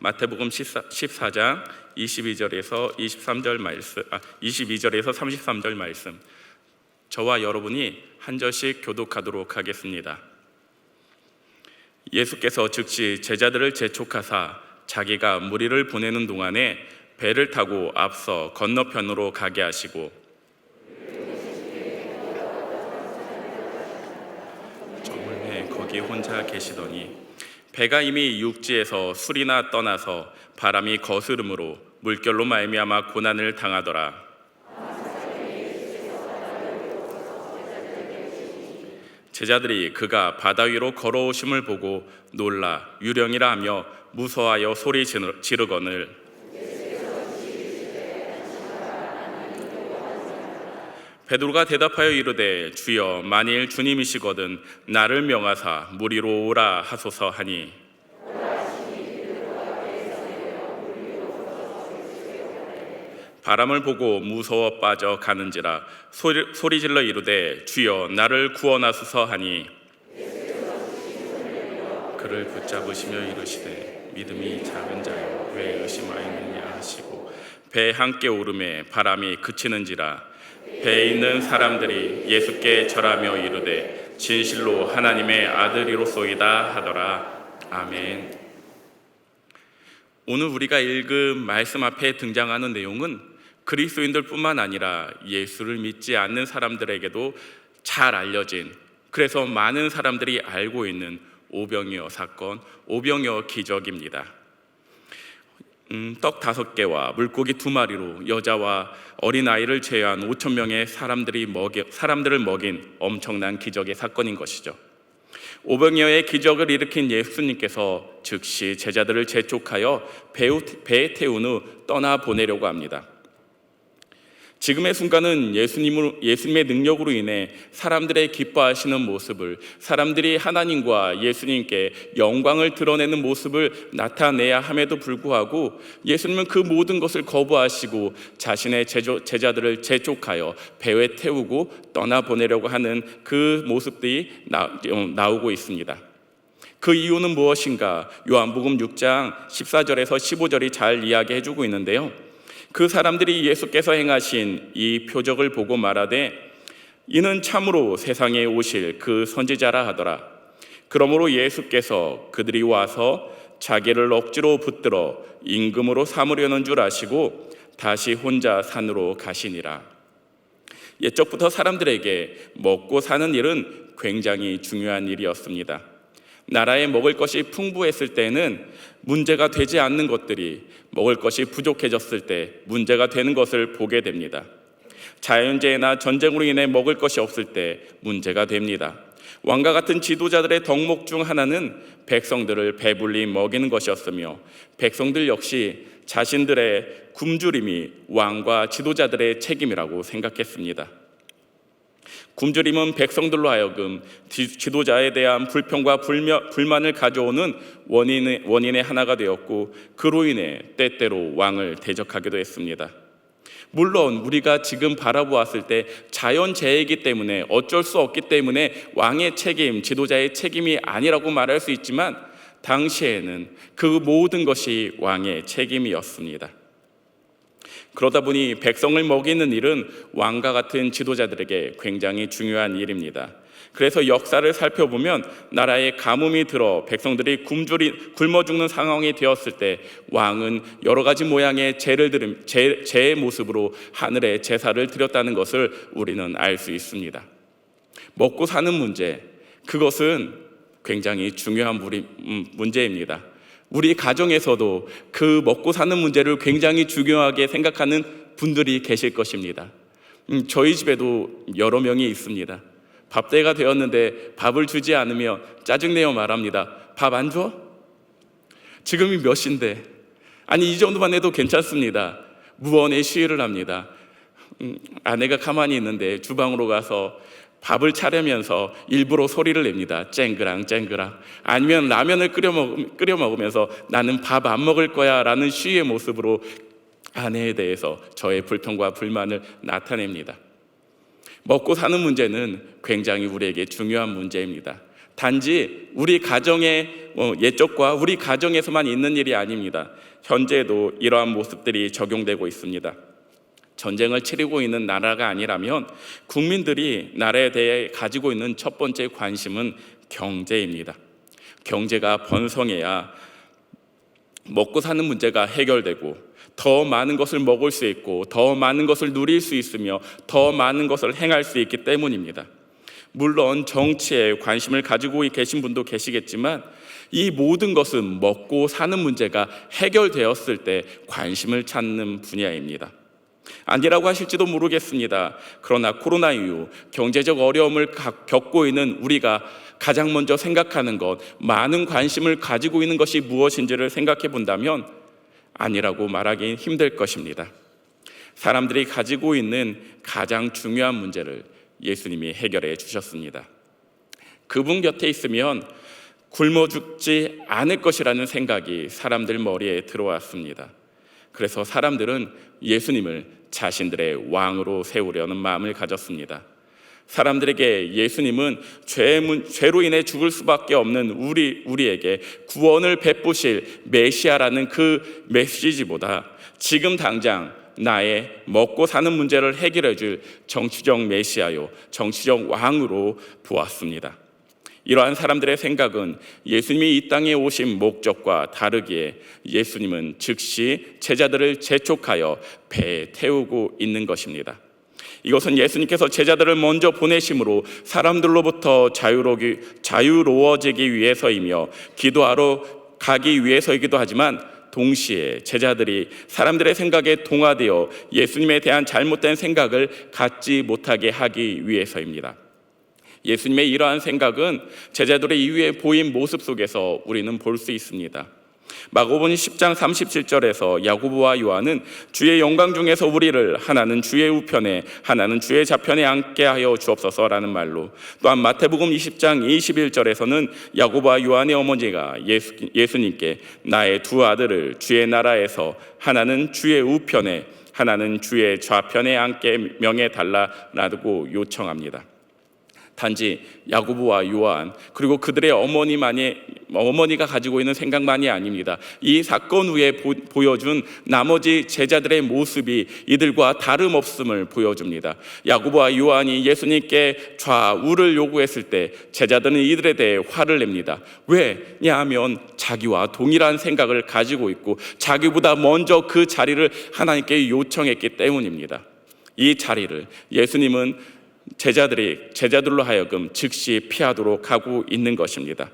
마태복음 14장 22절에서 33절 말씀, 저와 여러분이 한 절씩 교독하도록 하겠습니다. 예수께서 즉시 제자들을 재촉하사 자기가 무리를 보내는 동안에 배를 타고 앞서 건너편으로 가게 하시고 저물매 거기 혼자 계시더니 배가 이미 육지에서 술이나 떠나서 바람이 거스름으로 물결로 말미암아 고난을 당하더라. 제자들이 그가 바다 위로 걸어오심을 보고 놀라 유령이라 하며 무서워하여 소리 지르거늘 베드로가 대답하여 이르되 주여 만일 주님이시거든 나를 명하사 무리로 오라 하소서 하니 바람을 보고 무서워 빠져 가는지라 소리질러 이르되 주여 나를 구원하소서 하니 그를 붙잡으시며 이르시되 믿음이 작은 자여 왜 의심하였느냐 하시고 배 함께 오름에 바람이 그치는지라 배에 있는 사람들이 예수께 절하며 이르되 진실로 하나님의 아들이로소이다 하더라. 아멘. 오늘 우리가 읽은 말씀 앞에 등장하는 내용은 그리스도인들 뿐만 아니라 예수를 믿지 않는 사람들에게도 잘 알려진, 그래서 많은 사람들이 알고 있는 오병이어 사건, 오병이어 기적입니다. 떡 5개와 물고기 2마리로 여자와 어린아이를 제외한 5,000명의 사람들을 먹인 엄청난 기적의 사건인 것이죠. 오병이어의 기적을 일으킨 예수님께서 즉시 제자들을 재촉하여 배에 태운 후 떠나보내려고 합니다. 지금의 순간은 예수님의 능력으로 인해 사람들의 기뻐하시는 모습을, 사람들이 하나님과 예수님께 영광을 드러내는 모습을 나타내야 함에도 불구하고 예수님은 그 모든 것을 거부하시고 자신의 제자들을 재촉하여 배에 태우고 떠나보내려고 하는 그 모습들이 나오고 있습니다. 그 이유는 무엇인가? 요한복음 6장 14절에서 15절이 잘 이야기해주고 있는데요, 그 사람들이 예수께서 행하신 이 표적을 보고 말하되 이는 참으로 세상에 오실 그 선지자라 하더라. 그러므로 예수께서 그들이 와서 자기를 억지로 붙들어 임금으로 삼으려는 줄 아시고 다시 혼자 산으로 가시니라. 옛적부터 사람들에게 먹고 사는 일은 굉장히 중요한 일이었습니다. 나라에 먹을 것이 풍부했을 때는 문제가 되지 않는 것들이 먹을 것이 부족해졌을 때 문제가 되는 것을 보게 됩니다. 자연재해나 전쟁으로 인해 먹을 것이 없을 때 문제가 됩니다. 왕과 같은 지도자들의 덕목 중 하나는 백성들을 배불리 먹이는 것이었으며 백성들 역시 자신들의 굶주림이 왕과 지도자들의 책임이라고 생각했습니다. 굶주림은 백성들로 하여금 지도자에 대한 불평과 불만을 가져오는 원인의 하나가 되었고 그로 인해 때때로 왕을 대적하기도 했습니다. 물론 우리가 지금 바라보았을 때 자연재해이기 때문에 어쩔 수 없기 때문에 왕의 책임, 지도자의 책임이 아니라고 말할 수 있지만 당시에는 그 모든 것이 왕의 책임이었습니다. 그러다 보니 백성을 먹이는 일은 왕과 같은 지도자들에게 굉장히 중요한 일입니다. 그래서 역사를 살펴보면 나라에 가뭄이 들어 백성들이 굶어 죽는 상황이 되었을 때 왕은 여러 가지 모양의 제의 모습으로 하늘에 제사를 드렸다는 것을 우리는 알 수 있습니다. 먹고 사는 문제, 그것은 굉장히 중요한 문제입니다. 우리 가정에서도 그 먹고 사는 문제를 굉장히 중요하게 생각하는 분들이 계실 것입니다. 저희 집에도 여러 명이 있습니다. 밥때가 되었는데 밥을 주지 않으며 짜증내어 말합니다. 밥 안 줘? 지금이 몇 시인데? 아니 이 정도만 해도 괜찮습니다. 무언의 시위를 합니다. 아내가 가만히 있는데 주방으로 가서 밥을 차려면서 일부러 소리를 냅니다. 쨍그랑 쨍그랑. 아니면 라면을 끓여 먹으면서 나는 밥 안 먹을 거야 라는 시위의 모습으로 아내에 대해서 저의 불평과 불만을 나타냅니다. 먹고 사는 문제는 굉장히 우리에게 중요한 문제입니다. 단지 우리 가정의 옛적과 우리 가정에서만 있는 일이 아닙니다. 현재도 이러한 모습들이 적용되고 있습니다. 전쟁을 치르고 있는 나라가 아니라면 국민들이 나라에 대해 가지고 있는 첫 번째 관심은 경제입니다. 경제가 번성해야 먹고 사는 문제가 해결되고 더 많은 것을 먹을 수 있고 더 많은 것을 누릴 수 있으며 더 많은 것을 행할 수 있기 때문입니다. 물론 정치에 관심을 가지고 계신 분도 계시겠지만 이 모든 것은 먹고 사는 문제가 해결되었을 때 관심을 찾는 분야입니다. 아니라고 하실지도 모르겠습니다. 그러나 코로나 이후 경제적 어려움을 겪고 있는 우리가 가장 먼저 생각하는 것, 많은 관심을 가지고 있는 것이 무엇인지를 생각해 본다면 아니라고 말하기 힘들 것입니다. 사람들이 가지고 있는 가장 중요한 문제를 예수님이 해결해 주셨습니다. 그분 곁에 있으면 굶어 죽지 않을 것이라는 생각이 사람들 머리에 들어왔습니다. 그래서 사람들은 예수님을 자신들의 왕으로 세우려는 마음을 가졌습니다. 사람들에게 예수님은 죄로 인해 죽을 수밖에 없는 우리에게 구원을 베푸실 메시아라는 그 메시지보다 지금 당장 나의 먹고 사는 문제를 해결해 줄 정치적 메시아요, 정치적 왕으로 보았습니다. 이러한 사람들의 생각은 예수님이 이 땅에 오신 목적과 다르기에 예수님은 즉시 제자들을 재촉하여 배에 태우고 있는 것입니다. 이것은 예수님께서 제자들을 먼저 보내심으로 사람들로부터 자유로워지기 위해서이며 기도하러 가기 위해서이기도 하지만 동시에 제자들이 사람들의 생각에 동화되어 예수님에 대한 잘못된 생각을 갖지 못하게 하기 위해서입니다. 예수님의 이러한 생각은 제자들의 이후에 보인 모습 속에서 우리는 볼 수 있습니다. 마가복음 10장 37절에서 야고보와 요한은 주의 영광 중에서 우리를 하나는 주의 우편에 하나는 주의 좌편에 앉게 하여 주옵소서라는 말로, 또한 마태복음 20장 21절에서는 야고보와 요한의 어머니가 예수님께 나의 두 아들을 주의 나라에서 하나는 주의 우편에 하나는 주의 좌편에 앉게 명해달라라고 요청합니다. 단지 야고보와 요한 그리고 그들의 어머니가 가지고 있는 생각만이 아닙니다. 이 사건 후에 보여준 나머지 제자들의 모습이 이들과 다름없음을 보여줍니다. 야고보와 요한이 예수님께 좌우를 요구했을 때 제자들은 이들에 대해 화를 냅니다. 왜냐하면 자기와 동일한 생각을 가지고 있고 자기보다 먼저 그 자리를 하나님께 요청했기 때문입니다. 이 자리를 예수님은 제자들로 하여금 즉시 피하도록 하고 있는 것입니다.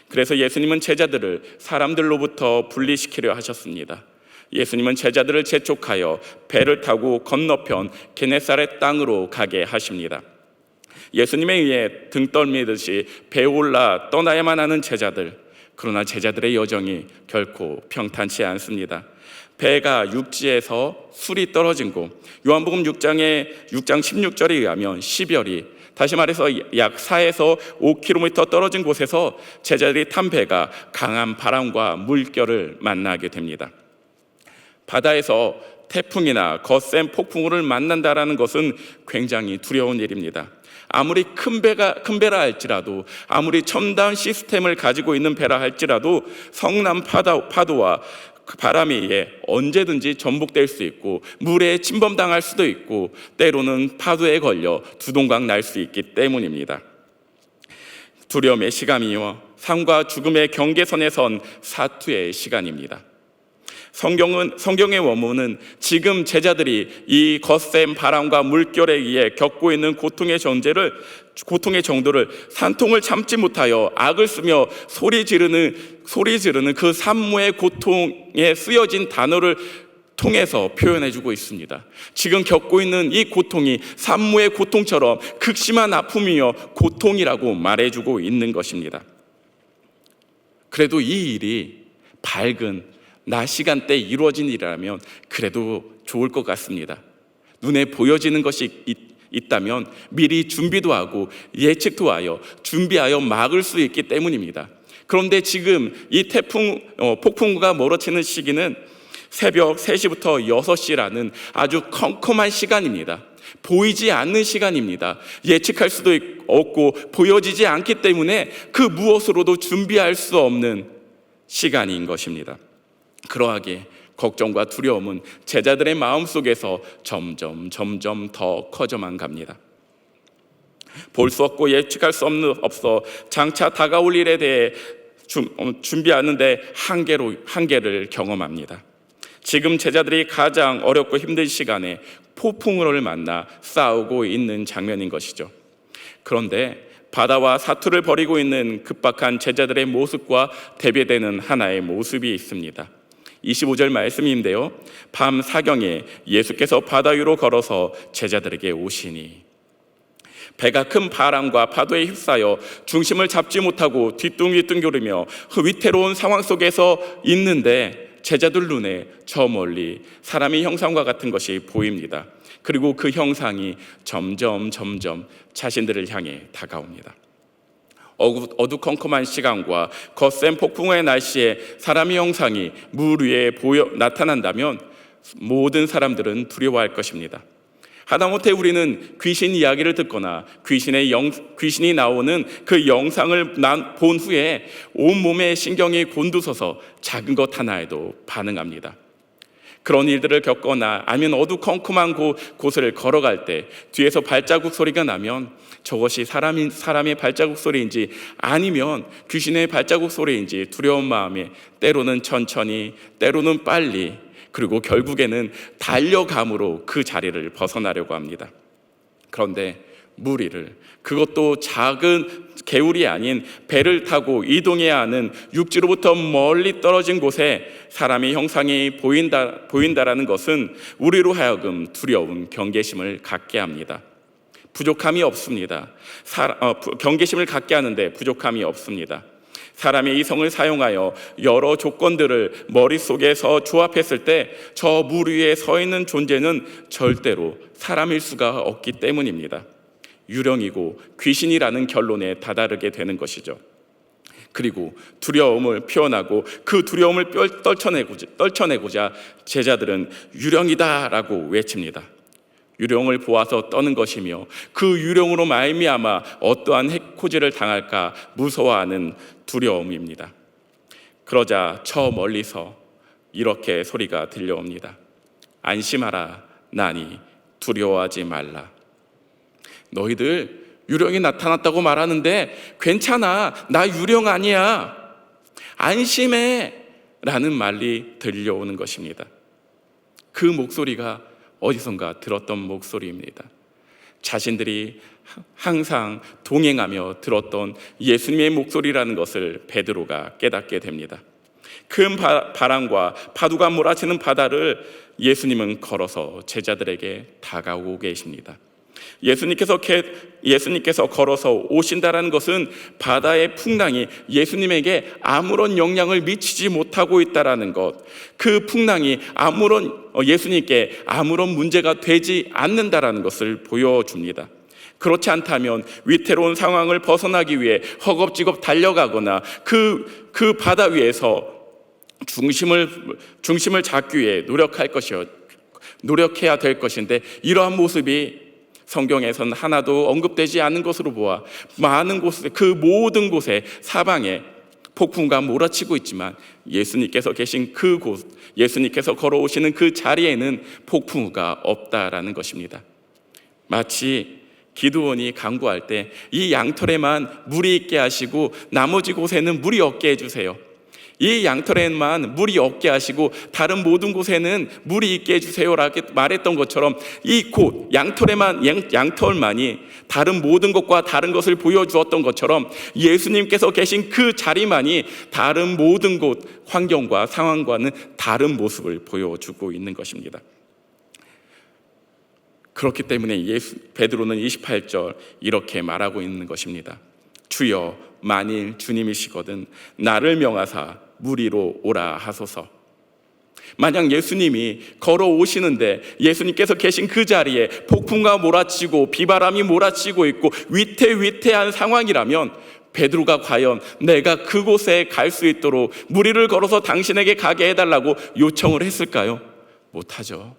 그래서 예수님은 제자들을 사람들로부터 분리시키려 하셨습니다. 예수님은 제자들을 재촉하여 배를 타고 건너편 게네사렛 땅으로 가게 하십니다. 예수님에 의해 등 떨미듯이 배에 올라 떠나야만 하는 제자들, 그러나 제자들의 여정이 결코 평탄치 않습니다. 배가 육지에서 술이 떨어진 곳, 요한복음 6장 16절에 의하면 시별이, 다시 말해서 약 4에서 5km 떨어진 곳에서 제자들이 탄 배가 강한 바람과 물결을 만나게 됩니다. 바다에서 태풍이나 거센 폭풍우를 만난다라는 것은 굉장히 두려운 일입니다. 아무리 큰 배라 할지라도, 아무리 첨단 시스템을 가지고 있는 배라 할지라도 성난 파도와 바람이 언제든지 전복될 수 있고 물에 침범당할 수도 있고 때로는 파도에 걸려 두동강 날 수 있기 때문입니다. 두려움의 시간이요, 삶과 죽음의 경계선에 선 사투의 시간입니다. 성경의 원문은 지금 제자들이 이 거센 바람과 물결에 의해 겪고 있는 고통의 정도를 산통을 참지 못하여 악을 쓰며 소리 지르는 그 산모의 고통에 쓰여진 단어를 통해서 표현해주고 있습니다. 지금 겪고 있는 이 고통이 산모의 고통처럼 극심한 아픔이며 고통이라고 말해주고 있는 것입니다. 그래도 이 일이 밝은 낮 시간대에 이루어진 일이라면 그래도 좋을 것 같습니다. 눈에 보여지는 것이 있다면 미리 준비도 하고 예측도 하여 준비하여 막을 수 있기 때문입니다. 그런데 지금 이 폭풍우가 몰아치는 시기는 새벽 3시부터 6시라는 아주 컴컴한 시간입니다. 보이지 않는 시간입니다. 예측할 수도 없고 보여지지 않기 때문에 그 무엇으로도 준비할 수 없는 시간인 것입니다. 그러하기에 걱정과 두려움은 제자들의 마음속에서 점점 더 커져만 갑니다. 볼 수 없고 예측할 수 없어 장차 다가올 일에 대해 준비하는데 한계를 경험합니다. 지금 제자들이 가장 어렵고 힘든 시간에 폭풍우를 만나 싸우고 있는 장면인 것이죠. 그런데 바다와 사투를 벌이고 있는 급박한 제자들의 모습과 대비되는 하나의 모습이 있습니다. 25절 말씀인데요, 밤 사경에 예수께서 바다 위로 걸어서 제자들에게 오시니 배가 큰 바람과 파도에 휩싸여 중심을 잡지 못하고 뒤뚱뒤뚱거리며 위태로운 상황 속에서 있는데 제자들 눈에 저 멀리 사람의 형상과 같은 것이 보입니다. 그리고 그 형상이 점점 자신들을 향해 다가옵니다. 어두컴컴한 시간과 거센 폭풍의 날씨에 사람의 형상이 물 위에 나타난다면 모든 사람들은 두려워할 것입니다. 하다못해 우리는 귀신 이야기를 듣거나 귀신이 나오는 그 영상을 본 후에 온몸에 신경이 곤두서서 작은 것 하나에도 반응합니다. 그런 일들을 겪거나 아니면 어두컴컴한 곳을 걸어갈 때 뒤에서 발자국 소리가 나면 저것이 사람의 발자국 소리인지 아니면 귀신의 발자국 소리인지 두려운 마음에 때로는 천천히, 때로는 빨리, 그리고 결국에는 달려감으로 그 자리를 벗어나려고 합니다. 그런데 무리를, 그것도 작은 개울이 아닌 배를 타고 이동해야 하는 육지로부터 멀리 떨어진 곳에 사람의 형상이 보인다라는 것은 우리로 하여금 두려운 경계심을 갖게 합니다. 부족함이 없습니다. 경계심을 갖게 하는데 부족함이 없습니다. 사람의 이성을 사용하여 여러 조건들을 머릿속에서 조합했을 때 저 물 위에 서 있는 존재는 절대로 사람일 수가 없기 때문입니다. 유령이고 귀신이라는 결론에 다다르게 되는 것이죠. 그리고 두려움을 표현하고 그 두려움을 떨쳐내고자 제자들은 유령이다라고 외칩니다. 유령을 보아서 떠는 것이며 그 유령으로 말미암아 어떠한 해코지를 당할까 무서워하는 두려움입니다. 그러자 저 멀리서 이렇게 소리가 들려옵니다. 안심하라, 나니 두려워하지 말라. 너희들 유령이 나타났다고 말하는데 괜찮아, 나 유령 아니야, 안심해 라는 말이 들려오는 것입니다. 그 목소리가 어디선가 들었던 목소리입니다. 자신들이 항상 동행하며 들었던 예수님의 목소리라는 것을 베드로가 깨닫게 됩니다. 큰 바람과 파도가 몰아치는 바다를 예수님은 걸어서 제자들에게 다가오고 계십니다. 예수님께서 걸어서 오신다라는 것은 바다의 풍랑이 예수님에게 아무런 영향을 미치지 못하고 있다라는 것, 그 풍랑이 예수님께 아무런 문제가 되지 않는다라는 것을 보여줍니다. 그렇지 않다면 위태로운 상황을 벗어나기 위해 허겁지겁 달려가거나 그 바다 위에서 중심을 잡기 위해 노력해야 될 것인데 이러한 모습이 성경에서는 하나도 언급되지 않는 것으로 보아 많은 곳에, 그 모든 곳에 사방에 폭풍과 몰아치고 있지만 예수님께서 계신 그곳, 예수님께서 걸어오시는 그 자리에는 폭풍우가 없다라는 것입니다. 마치 기드온이 간구할 때 이 양털에만 물이 있게 하시고 나머지 곳에는 물이 없게 해주세요, 이 양털에만 물이 없게 하시고 다른 모든 곳에는 물이 있게 해주세요라고 말했던 것처럼 이 곳 양털만이 다른 모든 것과 다른 것을 보여주었던 것처럼 예수님께서 계신 그 자리만이 다른 모든 곳 환경과 상황과는 다른 모습을 보여주고 있는 것입니다. 그렇기 때문에 베드로는 28절 이렇게 말하고 있는 것입니다. 주여, 만일 주님이시거든 나를 명하사 물 위로 오라 하소서. 만약 예수님이 걸어오시는데 예수님께서 계신 그 자리에 폭풍과 몰아치고 비바람이 몰아치고 있고 위태위태한 상황이라면 베드로가 과연 내가 그곳에 갈 수 있도록 물 위를 걸어서 당신에게 가게 해달라고 요청을 했을까요? 못하죠.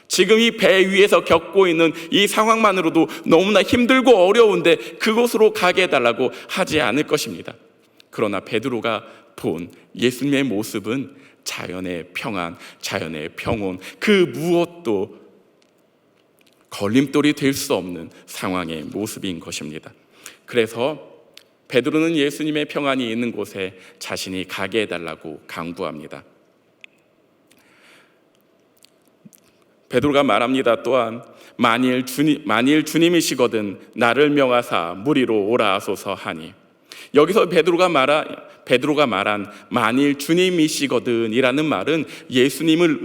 지금 이 배 위에서 겪고 있는 이 상황만으로도 너무나 힘들고 어려운데 그곳으로 가게 해달라고 하지 않을 것입니다. 그러나 베드로가 본 예수님의 모습은 자연의 평안, 자연의 평온, 그 무엇도 걸림돌이 될 수 없는 상황의 모습인 것입니다. 그래서 베드로는 예수님의 평안이 있는 곳에 자신이 가게 해달라고 강구합니다. 베드로가 말합니다. 또한 만일 주님이시거든 나를 명하사 무리로 오라 하소서 하니, 여기서 베드로가 말한 만일 주님이시거든이라는 말은 예수님을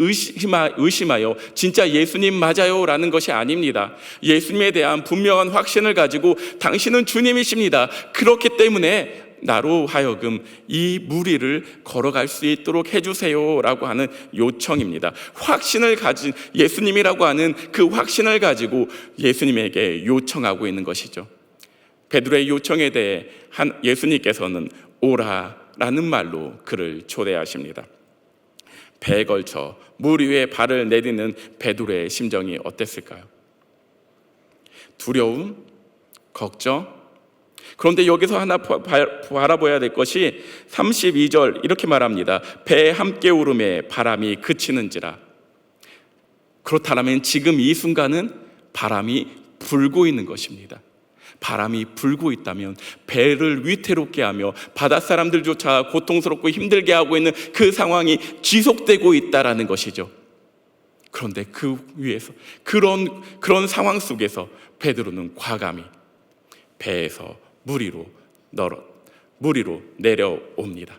의심하여 진짜 예수님 맞아요 라는 것이 아닙니다. 예수님에 대한 분명한 확신을 가지고 당신은 주님이십니다, 그렇기 때문에 나로 하여금 이 무리를 걸어갈 수 있도록 해주세요 라고 하는 요청입니다. 확신을 가진 예수님이라고 하는 그 확신을 가지고 예수님에게 요청하고 있는 것이죠. 베드로의 요청에 대해 예수님께서는 오라라는 말로 그를 초대하십니다. 배에 걸쳐 물 위에 발을 내딛는 베드로의 심정이 어땠을까요? 두려움? 걱정? 그런데 여기서 하나 바라봐야 될 것이 32절 이렇게 말합니다. 배에 함께 오름에 바람이 그치는지라. 그렇다면 지금 이 순간은 바람이 불고 있는 것입니다. 바람이 불고 있다면 배를 위태롭게 하며 바다 사람들조차 고통스럽고 힘들게 하고 있는 그 상황이 지속되고 있다라는 것이죠. 그런데 그 위에서 그런 상황 속에서 베드로는 과감히 배에서 무리로 내려옵니다.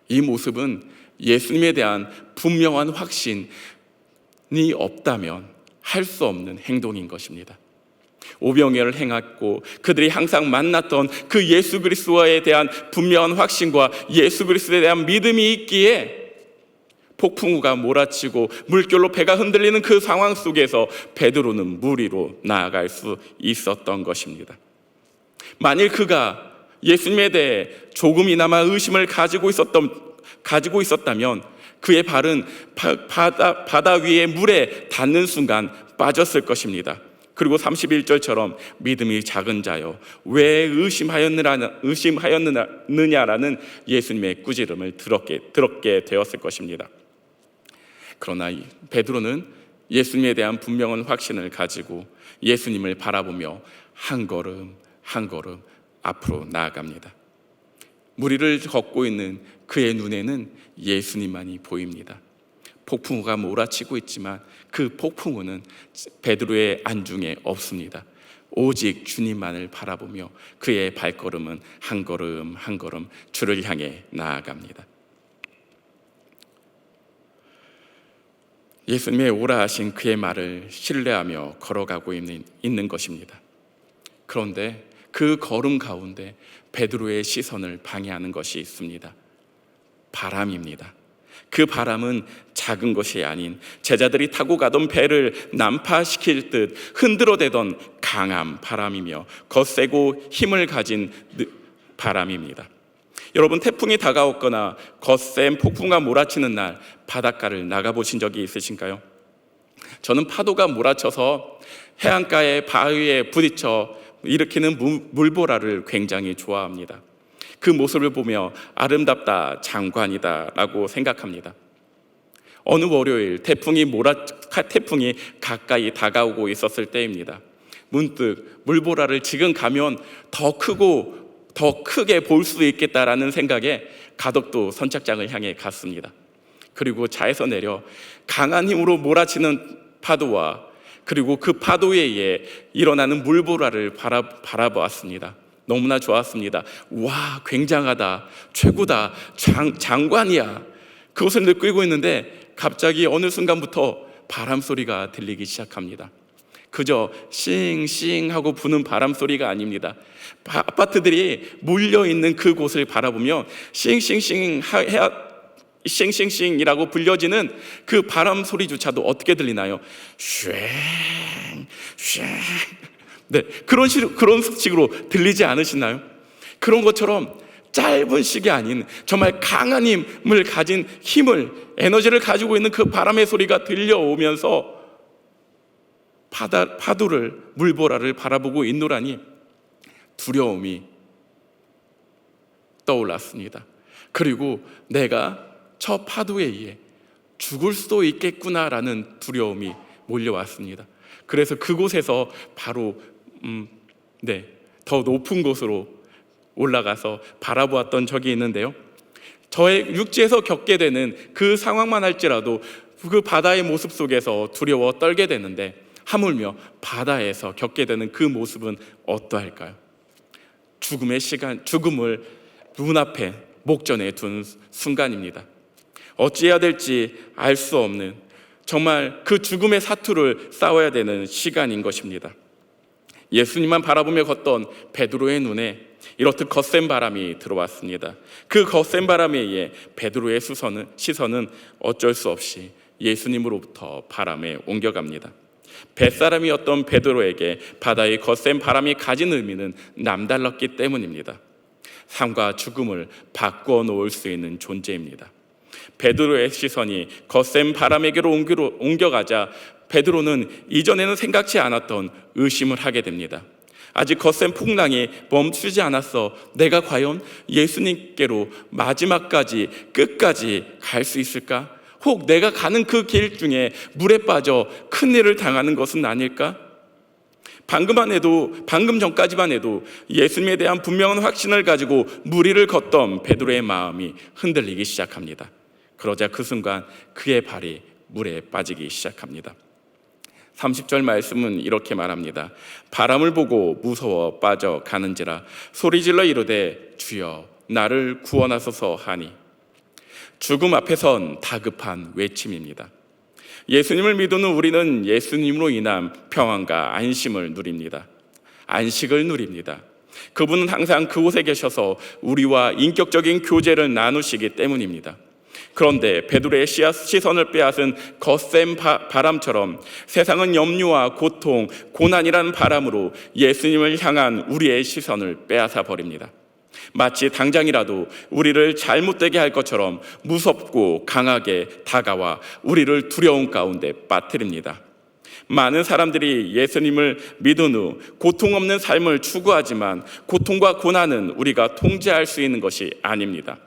이 모습은 예수님에 대한 분명한 확신이 없다면 할 수 없는 행동인 것입니다. 오병이어를 행했고 그들이 항상 만났던 그 예수 그리스도에 대한 분명한 확신과 예수 그리스도에 대한 믿음이 있기에 폭풍우가 몰아치고 물결로 배가 흔들리는 그 상황 속에서 베드로는 무리로 나아갈 수 있었던 것입니다. 만일 그가 예수님에 대해 조금이나마 의심을 가지고 있었다면 그의 발은 바다 위에 물에 닿는 순간 빠졌을 것입니다. 그리고 31절처럼 믿음이 작은 자여 왜 의심하였느냐라는 예수님의 꾸지람을 들었게 되었을 것입니다. 그러나 베드로는 예수님에 대한 분명한 확신을 가지고 예수님을 바라보며 한 걸음 한 걸음 앞으로 나아갑니다. 무리를 걷고 있는 그의 눈에는 예수님만이 보입니다. 폭풍우가 몰아치고 있지만 그 폭풍우는 베드로의 안중에 없습니다. 오직 주님만을 바라보며 그의 발걸음은 한 걸음 한 걸음 주를 향해 나아갑니다. 예수님의 오라 하신 그의 말을 신뢰하며 걸어가고 있는 것입니다. 그런데 그 걸음 가운데 베드로의 시선을 방해하는 것이 있습니다. 바람입니다. 그 바람은 작은 것이 아닌 제자들이 타고 가던 배를 난파시킬 듯 흔들어대던 강한 바람이며 거세고 힘을 가진 바람입니다. 여러분, 태풍이 다가오거나 거센 폭풍과 몰아치는 날 바닷가를 나가보신 적이 있으신가요? 저는 파도가 몰아쳐서 해안가의 바위에 부딪혀 일으키는 물보라를 굉장히 좋아합니다. 그 모습을 보며 아름답다, 장관이다 라고 생각합니다. 어느 월요일 태풍이 가까이 다가오고 있었을 때입니다. 문득 물보라를 지금 가면 더 크게 볼 수 있겠다라는 생각에 가덕도 선착장을 향해 갔습니다. 그리고 차에서 내려 강한 힘으로 몰아치는 파도와 그리고 그 파도에 의해 일어나는 물보라를 바라보았습니다. 너무나 좋았습니다. 와, 굉장하다, 최고다, 장관이야. 그것을 느끼고 있는데 갑자기 어느 순간부터 바람 소리가 들리기 시작합니다. 그저 싱싱 하고 부는 바람 소리가 아닙니다. 아파트들이 몰려있는 그곳을 바라보며 싱싱싱이라고 불려지는 그 바람 소리조차도 어떻게 들리나요? 쉥. 네, 그런 식으로 들리지 않으시나요? 그런 것처럼 짧은 시기 아닌 정말 강한 힘을 가진 에너지를 가지고 있는 그 바람의 소리가 들려오면서 파도를, 물보라를 바라보고 있노라니 두려움이 떠올랐습니다. 그리고 내가 저 파도에 의해 죽을 수도 있겠구나라는 두려움이 몰려왔습니다. 그래서 그곳에서 바로 더 높은 곳으로 올라가서 바라보았던 적이 있는데요, 저의 육지에서 겪게 되는 그 상황만 할지라도 그 바다의 모습 속에서 두려워 떨게 되는데, 하물며 바다에서 겪게 되는 그 모습은 어떠할까요? 죽음을 눈앞에 목전에 둔 순간입니다. 어찌해야 될지 알 수 없는, 정말 그 죽음의 사투를 싸워야 되는 시간인 것입니다. 예수님만 바라보며 걷던 베드로의 눈에 이렇듯 거센 바람이 들어왔습니다. 그 거센 바람에 의해 베드로의 시선은 어쩔 수 없이 예수님으로부터 바람에 옮겨갑니다. 뱃사람이었던 베드로에게 바다의 거센 바람이 가진 의미는 남달랐기 때문입니다. 삶과 죽음을 바꾸어 놓을 수 있는 존재입니다. 베드로의 시선이 거센 바람에게로 옮겨가자 베드로는 이전에는 생각지 않았던 의심을 하게 됩니다. 아직 거센 풍랑이 멈추지 않았어 내가 과연 예수님께로 마지막까지 끝까지 갈 수 있을까? 혹 내가 가는 그 길 중에 물에 빠져 큰일을 당하는 것은 아닐까? 방금 전까지만 해도 예수님에 대한 분명한 확신을 가지고 무리를 걷던 베드로의 마음이 흔들리기 시작합니다. 그러자 그 순간 그의 발이 물에 빠지기 시작합니다. 30절 말씀은 이렇게 말합니다. 바람을 보고 무서워 빠져가는지라 소리질러 이르되 주여 나를 구원하소서 하니. 죽음 앞에 선 다급한 외침입니다. 예수님을 믿는 우리는 예수님으로 인한 평안과 안심을 누립니다. 안식을 누립니다. 그분은 항상 그곳에 계셔서 우리와 인격적인 교제를 나누시기 때문입니다. 그런데 베드로의 시선을 빼앗은 거센 바람처럼 세상은 염려와 고통, 고난이라는 바람으로 예수님을 향한 우리의 시선을 빼앗아 버립니다. 마치 당장이라도 우리를 잘못되게 할 것처럼 무섭고 강하게 다가와 우리를 두려움 가운데 빠뜨립니다. 많은 사람들이 예수님을 믿은 후 고통 없는 삶을 추구하지만 고통과 고난은 우리가 통제할 수 있는 것이 아닙니다.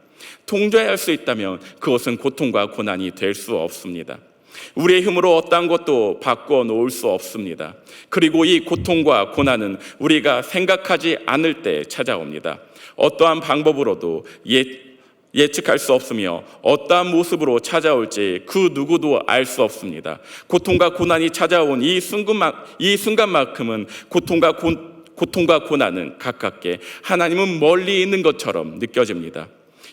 통제할 수 있다면 그것은 고통과 고난이 될 수 없습니다. 우리의 힘으로 어떠한 것도 바꿔 놓을 수 없습니다. 그리고 이 고통과 고난은 우리가 생각하지 않을 때 찾아옵니다. 어떠한 방법으로도 예측할 수 없으며 어떠한 모습으로 찾아올지 그 누구도 알 수 없습니다. 고통과 고난이 찾아온 이 순간만큼은 고통과 고난은 가깝게, 하나님은 멀리 있는 것처럼 느껴집니다.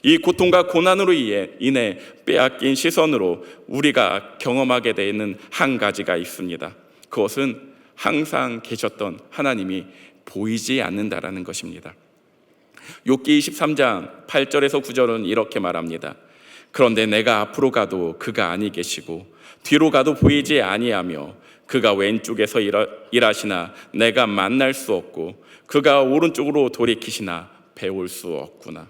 이 고통과 고난으로 인해 빼앗긴 시선으로 우리가 경험하게 되는 한 가지가 있습니다. 그것은 항상 계셨던 하나님이 보이지 않는다라는 것입니다. 욥기 23장 8절에서 9절은 이렇게 말합니다. 그런데 내가 앞으로 가도 그가 아니 계시고 뒤로 가도 보이지 아니하며 그가 왼쪽에서 일하시나 내가 만날 수 없고 그가 오른쪽으로 돌이키시나 배울 수 없구나.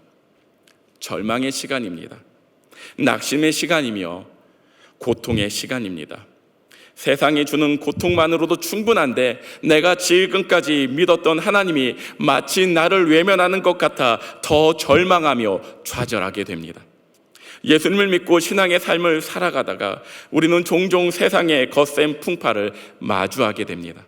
절망의 시간입니다. 낙심의 시간이며 고통의 시간입니다. 세상이 주는 고통만으로도 충분한데 내가 지금까지 믿었던 하나님이 마치 나를 외면하는 것 같아 더 절망하며 좌절하게 됩니다. 예수님을 믿고 신앙의 삶을 살아가다가 우리는 종종 세상의 거센 풍파를 마주하게 됩니다.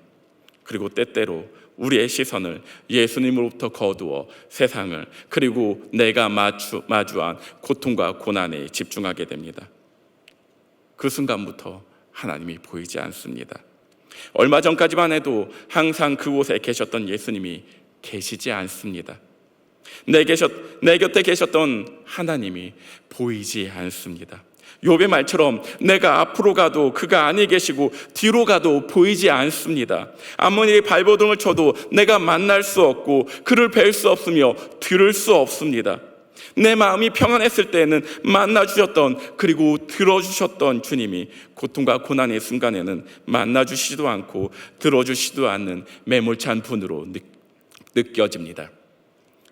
그리고 때때로 우리의 시선을 예수님으로부터 거두어 세상을, 그리고 내가 마주한 고통과 고난에 집중하게 됩니다. 그 순간부터 하나님이 보이지 않습니다. 얼마 전까지만 해도 항상 그곳에 계셨던 예수님이 계시지 않습니다. 내 곁에 계셨던 하나님이 보이지 않습니다. 욥의 말처럼 내가 앞으로 가도 그가 아니 계시고 뒤로 가도 보이지 않습니다. 아무리 발버둥을 쳐도 내가 만날 수 없고 그를 뵐 수 없으며 들을 수 없습니다. 내 마음이 평안했을 때에는 만나주셨던, 그리고 들어주셨던 주님이 고통과 고난의 순간에는 만나주시지도 않고 들어주시지도 않는 매몰찬 분으로 느껴집니다.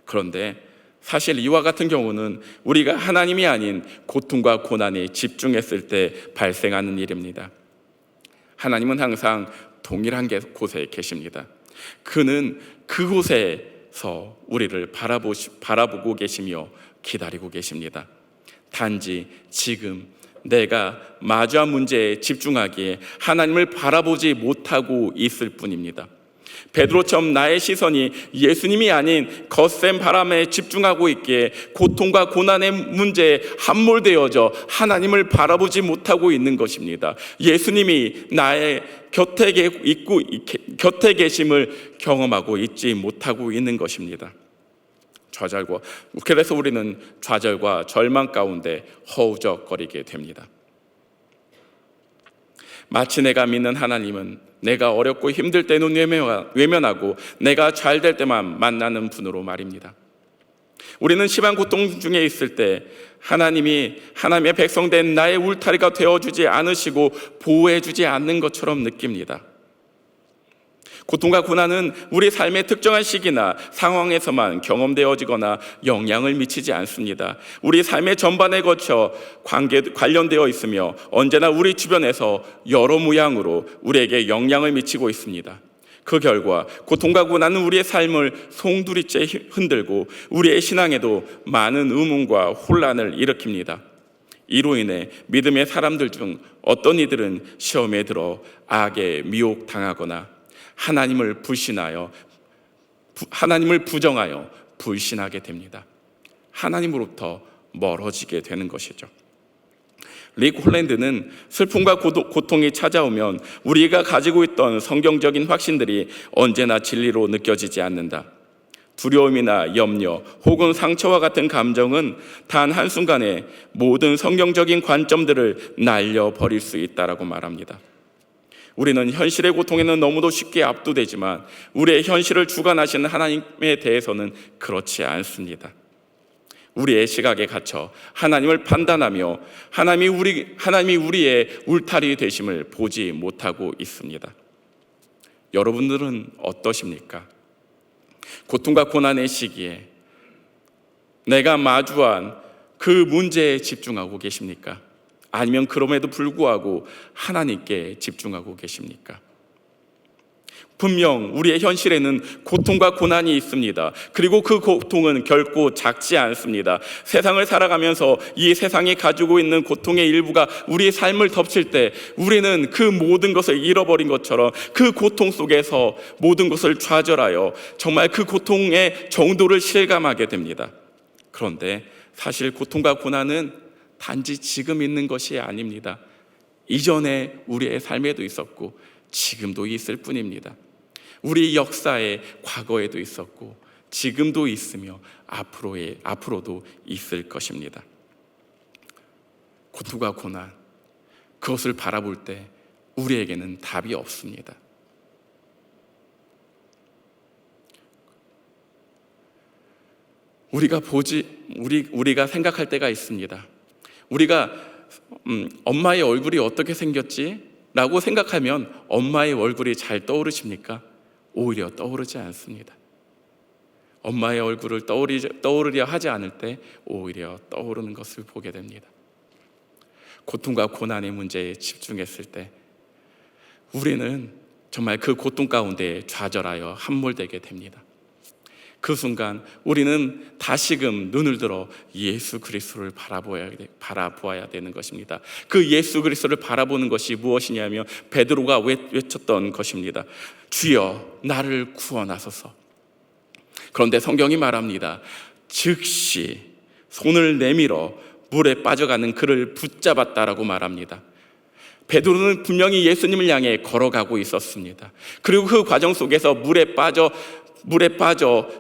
그런데 사실 이와 같은 경우는 우리가 하나님이 아닌 고통과 고난에 집중했을 때 발생하는 일입니다. 하나님은 항상 동일한 곳에 계십니다. 그는 그곳에서 우리를 바라보고 계시며 기다리고 계십니다. 단지 지금 내가 마주한 문제에 집중하기에 하나님을 바라보지 못하고 있을 뿐입니다. 베드로처럼 나의 시선이 예수님이 아닌 거센 바람에 집중하고 있기에 고통과 고난의 문제에 함몰되어져 하나님을 바라보지 못하고 있는 것입니다. 예수님이 나의 곁에 계심을 경험하고 있지 못하고 있는 것입니다. 그래서 우리는 좌절과 절망 가운데 허우적거리게 됩니다. 마치 내가 믿는 하나님은 내가 어렵고 힘들 때는 외면하고 내가 잘 될 때만 만나는 분으로 말입니다. 우리는 심한 고통 중에 있을 때 하나님의 백성된 나의 울타리가 되어주지 않으시고 보호해주지 않는 것처럼 느낍니다. 고통과 고난은 우리 삶의 특정한 시기나 상황에서만 경험되어지거나 영향을 미치지 않습니다. 우리 삶의 전반에 거쳐 관련되어 있으며 언제나 우리 주변에서 여러 모양으로 우리에게 영향을 미치고 있습니다. 그 결과 고통과 고난은 우리의 삶을 송두리째 흔들고 우리의 신앙에도 많은 의문과 혼란을 일으킵니다. 이로 인해 믿음의 사람들 중 어떤 이들은 시험에 들어 악에 미혹당하거나 하나님을 부정하여 불신하게 됩니다. 하나님으로부터 멀어지게 되는 것이죠. 릭 홀랜드는 슬픔과 고통이 찾아오면 우리가 가지고 있던 성경적인 확신들이 언제나 진리로 느껴지지 않는다. 두려움이나 염려 혹은 상처와 같은 감정은 단 한순간에 모든 성경적인 관점들을 날려버릴 수 있다라고 말합니다. 우리는 현실의 고통에는 너무도 쉽게 압도되지만 우리의 현실을 주관하시는 하나님에 대해서는 그렇지 않습니다. 우리의 시각에 갇혀 하나님을 판단하며 하나님이 우리의 울타리 되심을 보지 못하고 있습니다. 여러분들은 어떠십니까? 고통과 고난의 시기에 내가 마주한 그 문제에 집중하고 계십니까? 아니면 그럼에도 불구하고 하나님께 집중하고 계십니까? 분명 우리의 현실에는 고통과 고난이 있습니다. 그리고 그 고통은 결코 작지 않습니다. 세상을 살아가면서 이 세상이 가지고 있는 고통의 일부가 우리의 삶을 덮칠 때 우리는 그 모든 것을 잃어버린 것처럼 그 고통 속에서 모든 것을 좌절하여 정말 그 고통의 정도를 실감하게 됩니다. 그런데 사실 고통과 고난은 단지 지금 있는 것이 아닙니다. 이전에 우리의 삶에도 있었고 지금도 있을 뿐입니다. 우리 역사의 과거에도 있었고 지금도 있으며 앞으로도 있을 것입니다. 고통과 고난, 그것을 바라볼 때 우리에게는 답이 없습니다. 우리가 생각할 때가 있습니다. 우리가 엄마의 얼굴이 어떻게 생겼지? 라고 생각하면 엄마의 얼굴이 잘 떠오르십니까? 오히려 떠오르지 않습니다. 엄마의 얼굴을 떠오르려 하지 않을 때 오히려 떠오르는 것을 보게 됩니다. 고통과 고난의 문제에 집중했을 때 우리는 정말 그 고통 가운데 좌절하여 함몰되게 됩니다. 그 순간 우리는 다시금 눈을 들어 예수 그리스도를 바라보아야 되는 것입니다. 그 예수 그리스도를 바라보는 것이 무엇이냐면 베드로가 외쳤던 것입니다. 주여 나를 구원하소서. 그런데 성경이 말합니다. 즉시 손을 내밀어 물에 빠져가는 그를 붙잡았다라고 말합니다. 베드로는 분명히 예수님을 향해 걸어가고 있었습니다. 그리고 그 과정 속에서 물에 빠져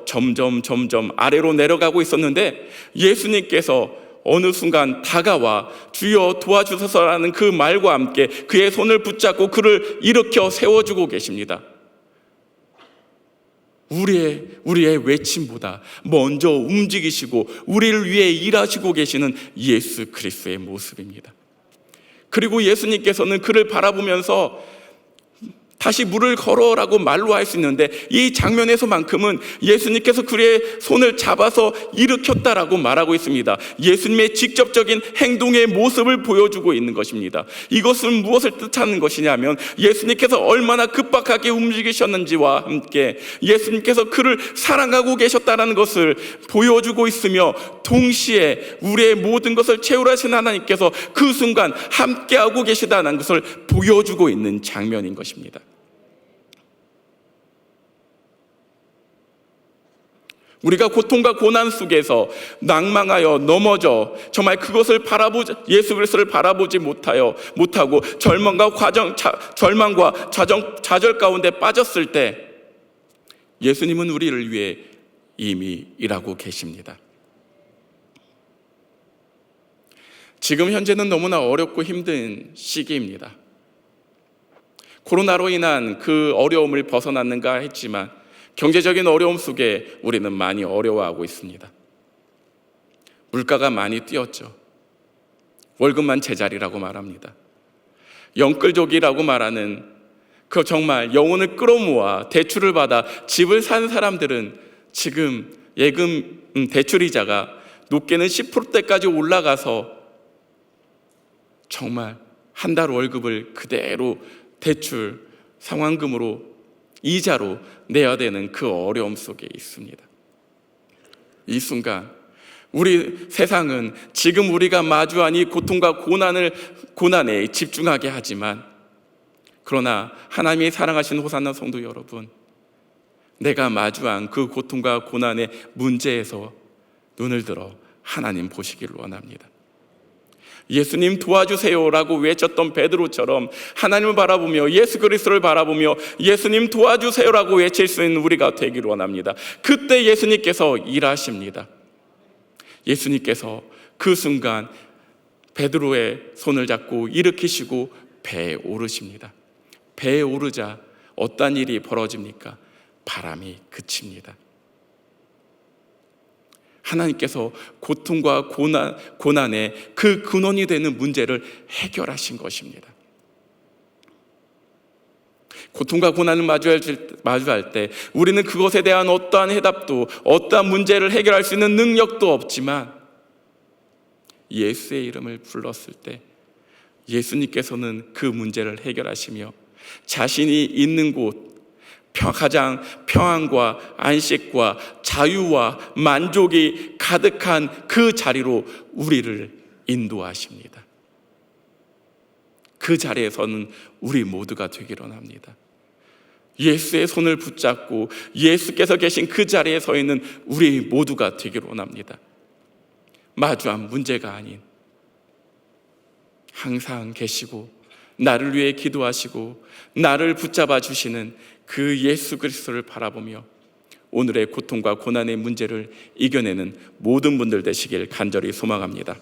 점점 아래로 내려가고 있었는데 예수님께서 어느 순간 다가와 주여 도와주소서라는 그 말과 함께 그의 손을 붙잡고 그를 일으켜 세워주고 계십니다. 우리의 외침보다 먼저 움직이시고 우리를 위해 일하시고 계시는 예수 그리스도의 모습입니다. 그리고 예수님께서는 그를 바라보면서 다시 물을 걸어라고 말로 할 수 있는데, 이 장면에서만큼은 예수님께서 그의 손을 잡아서 일으켰다라고 말하고 있습니다. 예수님의 직접적인 행동의 모습을 보여주고 있는 것입니다. 이것은 무엇을 뜻하는 것이냐면, 예수님께서 얼마나 급박하게 움직이셨는지와 함께 예수님께서 그를 사랑하고 계셨다는 것을 보여주고 있으며, 동시에 우리의 모든 것을 채우라신 하나님께서 그 순간 함께하고 계시다는 것을 보여주고 있는 장면인 것입니다. 우리가 고통과 고난 속에서 낭망하여 넘어져 정말 그것을 예수 그리스도를 바라보지 못하고 절망과 좌절 가운데 빠졌을 때, 예수님은 우리를 위해 이미 일하고 계십니다. 지금 현재는 너무나 어렵고 힘든 시기입니다. 코로나로 인한 그 어려움을 벗어났는가 했지만, 경제적인 어려움 속에 우리는 많이 어려워하고 있습니다. 물가가 많이 뛰었죠. 월급만 제자리라고 말합니다. 영끌족이라고 말하는 그 정말 영혼을 끌어모아 대출을 받아 집을 산 사람들은 지금 예금 대출이자가 높게는 10%대까지 올라가서 정말 한 달 월급을 그대로 대출 상환금으로 이자로 내야 되는 그 어려움 속에 있습니다. 이 순간 우리 세상은 지금 우리가 마주한 이 고통과 고난에 집중하게 하지만, 그러나 하나님이 사랑하신 호산나 성도 여러분, 내가 마주한 그 고통과 고난의 문제에서 눈을 들어 하나님 보시기를 원합니다. 예수님 도와주세요라고 외쳤던 베드로처럼 하나님을 바라보며 예수 그리스도를 바라보며 예수님 도와주세요라고 외칠 수 있는 우리가 되기를 원합니다. 그때 예수님께서 일하십니다. 예수님께서 그 순간 베드로의 손을 잡고 일으키시고 배에 오르십니다. 배에 오르자 어떤 일이 벌어집니까? 바람이 그칩니다. 하나님께서 고통과 고난의 그 근원이 되는 문제를 해결하신 것입니다. 고통과 고난을 마주할 때 우리는 그것에 대한 어떠한 해답도, 어떠한 문제를 해결할 수 있는 능력도 없지만, 예수의 이름을 불렀을 때 예수님께서는 그 문제를 해결하시며 자신이 있는 곳, 가장 평안과 안식과 자유와 만족이 가득한 그 자리로 우리를 인도하십니다. 그 자리에서는 우리 모두가 되기를 원합니다. 예수의 손을 붙잡고 예수께서 계신 그 자리에 서 있는 우리 모두가 되기를 원합니다. 마주한 문제가 아닌, 항상 계시고 나를 위해 기도하시고 나를 붙잡아 주시는 그 예수 그리스도를 바라보며 오늘의 고통과 고난의 문제를 이겨내는 모든 분들 되시길 간절히 소망합니다.